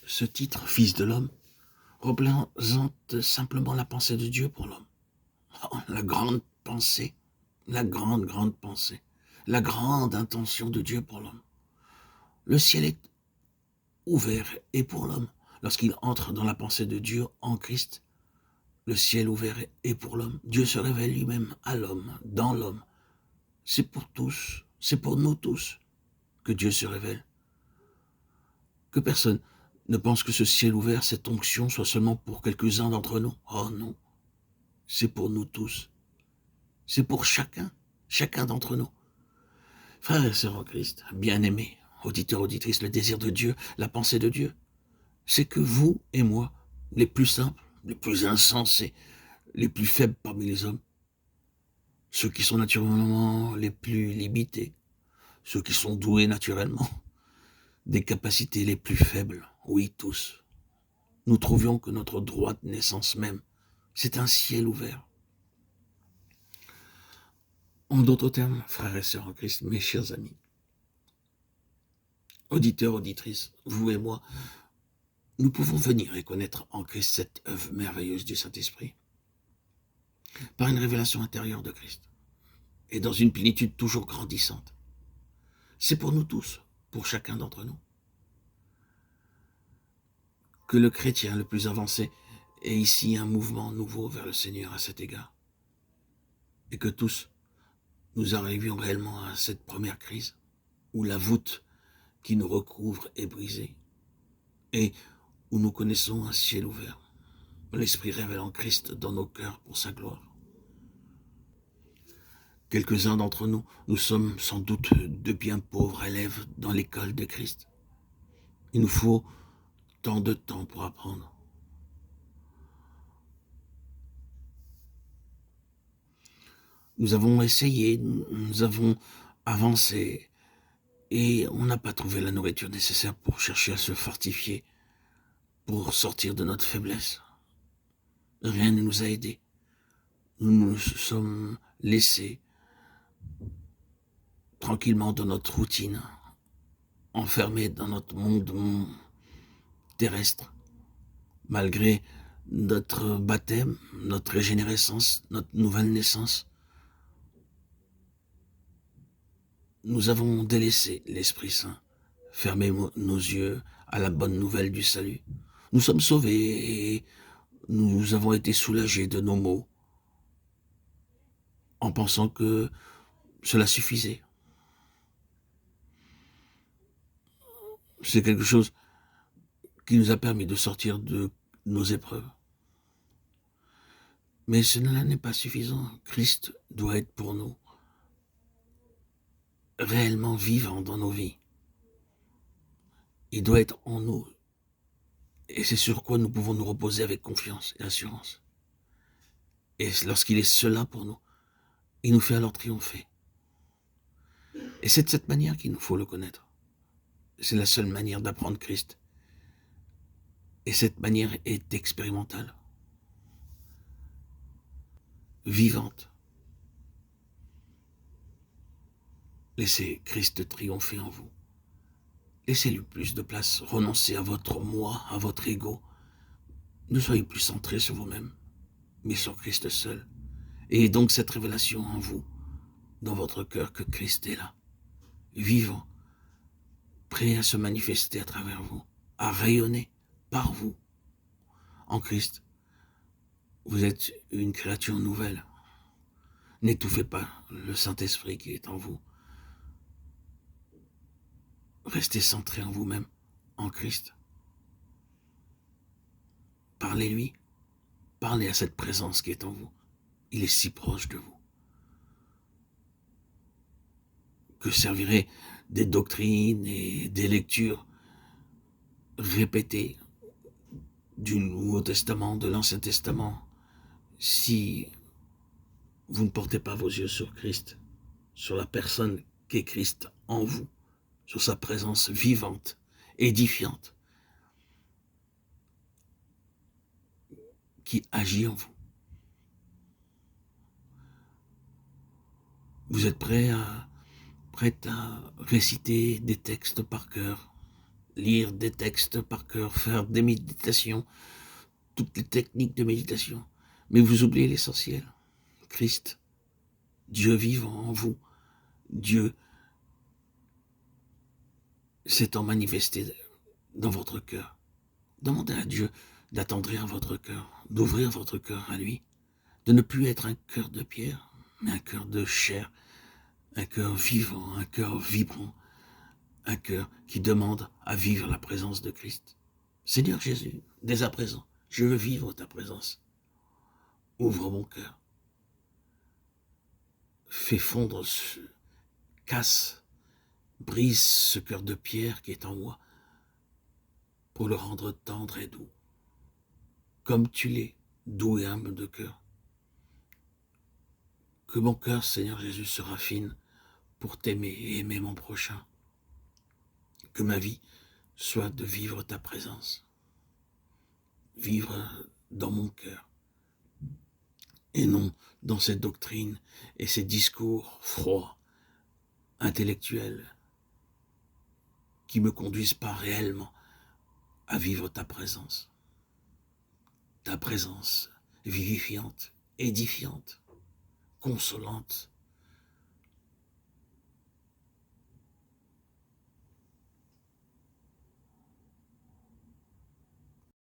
ce titre, Fils de l'homme, représente simplement la pensée de Dieu pour l'homme. Oh, la grande pensée, la grande pensée, la grande intention de Dieu pour l'homme. Le ciel est ouvert et pour l'homme. Lorsqu'il entre dans la pensée de Dieu en Christ, le ciel ouvert est pour l'homme. Dieu se révèle lui-même à l'homme, dans l'homme. C'est pour tous, c'est pour nous tous que Dieu se révèle. Que personne ne pense que ce ciel ouvert, cette onction, soit seulement pour quelques-uns d'entre nous. Oh non, c'est pour nous tous. C'est pour chacun d'entre nous. Frères et sœurs en Christ, bien-aimés, auditeurs, auditrices, le désir de Dieu, la pensée de Dieu, c'est que vous et moi, les plus simples, les plus insensés, les plus faibles parmi les hommes, ceux qui sont naturellement les plus limités, ceux qui sont doués naturellement, des capacités les plus faibles, oui tous, nous trouvions que notre droite naissance même, c'est un ciel ouvert. En d'autres termes, frères et sœurs en Christ, mes chers amis, auditeurs, auditrices, vous et moi, nous pouvons venir et connaître en Christ cette œuvre merveilleuse du Saint-Esprit par une révélation intérieure de Christ et dans une plénitude toujours grandissante. C'est pour nous tous, pour chacun d'entre nous, que le chrétien le plus avancé ait ici un mouvement nouveau vers le Seigneur à cet égard et que tous nous arrivions réellement à cette première crise où la voûte qui nous recouvre est brisée et où nous connaissons un ciel ouvert, l'Esprit révélant Christ dans nos cœurs pour sa gloire. Quelques-uns d'entre nous, nous sommes sans doute de bien pauvres élèves dans l'école de Christ. Il nous faut tant de temps pour apprendre. Nous avons essayé, nous avons avancé, et on n'a pas trouvé la nourriture nécessaire pour chercher à se fortifier, pour sortir de notre faiblesse. Rien ne nous a aidés. Nous nous sommes laissés tranquillement dans notre routine, enfermés dans notre monde terrestre, malgré notre baptême, notre régénérescence, notre nouvelle naissance. Nous avons délaissé l'Esprit Saint, fermé nos yeux à la bonne nouvelle du salut. Nous sommes sauvés et nous avons été soulagés de nos maux en pensant que cela suffisait. C'est quelque chose qui nous a permis de sortir de nos épreuves. Mais cela n'est pas suffisant. Christ doit être pour nous réellement vivant dans nos vies. Il doit être en nous. Et c'est sur quoi nous pouvons nous reposer avec confiance et assurance. Et lorsqu'il est cela pour nous, il nous fait alors triompher. Et c'est de cette manière qu'il nous faut le connaître. C'est la seule manière d'apprendre Christ. Et cette manière est expérimentale, vivante. Laissez Christ triompher en vous. Laissez-lui plus de place. Renoncez à votre moi, à votre ego. Ne soyez plus centrés sur vous-même, mais sur Christ seul. Et donc cette révélation en vous, dans votre cœur, que Christ est là, vivant, prêt à se manifester à travers vous, à rayonner par vous. En Christ, vous êtes une créature nouvelle. N'étouffez pas le Saint-Esprit qui est en vous. Restez centré en vous-même, en Christ. Parlez-lui, parlez à cette présence qui est en vous. Il est si proche de vous. Que serviraient des doctrines et des lectures répétées du Nouveau Testament, de l'Ancien Testament, si vous ne portez pas vos yeux sur Christ, sur la personne qu'est Christ en vous, sur sa présence vivante, édifiante, qui agit en vous. Vous êtes prêt à réciter des textes par cœur, lire des textes par cœur, faire des méditations, toutes les techniques de méditation. Mais vous oubliez l'essentiel. Christ, Dieu vivant en vous, Dieu s'étant manifesté dans votre cœur. Demandez à Dieu d'attendrir votre cœur, d'ouvrir votre cœur à lui, de ne plus être un cœur de pierre, mais un cœur de chair, un cœur vivant, un cœur vibrant, un cœur qui demande à vivre la présence de Christ. Seigneur Jésus, dès à présent, je veux vivre ta présence. Ouvre mon cœur. Fais fondre, casse, brise ce cœur de pierre qui est en moi pour le rendre tendre et doux. Comme tu l'es, doux et humble de cœur. Que mon cœur, Seigneur Jésus, se raffine pour t'aimer et aimer mon prochain. Que ma vie soit de vivre ta présence. Vivre dans mon cœur. Et non dans ces doctrines et ces discours froids, intellectuels, qui me conduisent pas réellement à vivre ta présence vivifiante, édifiante, consolante,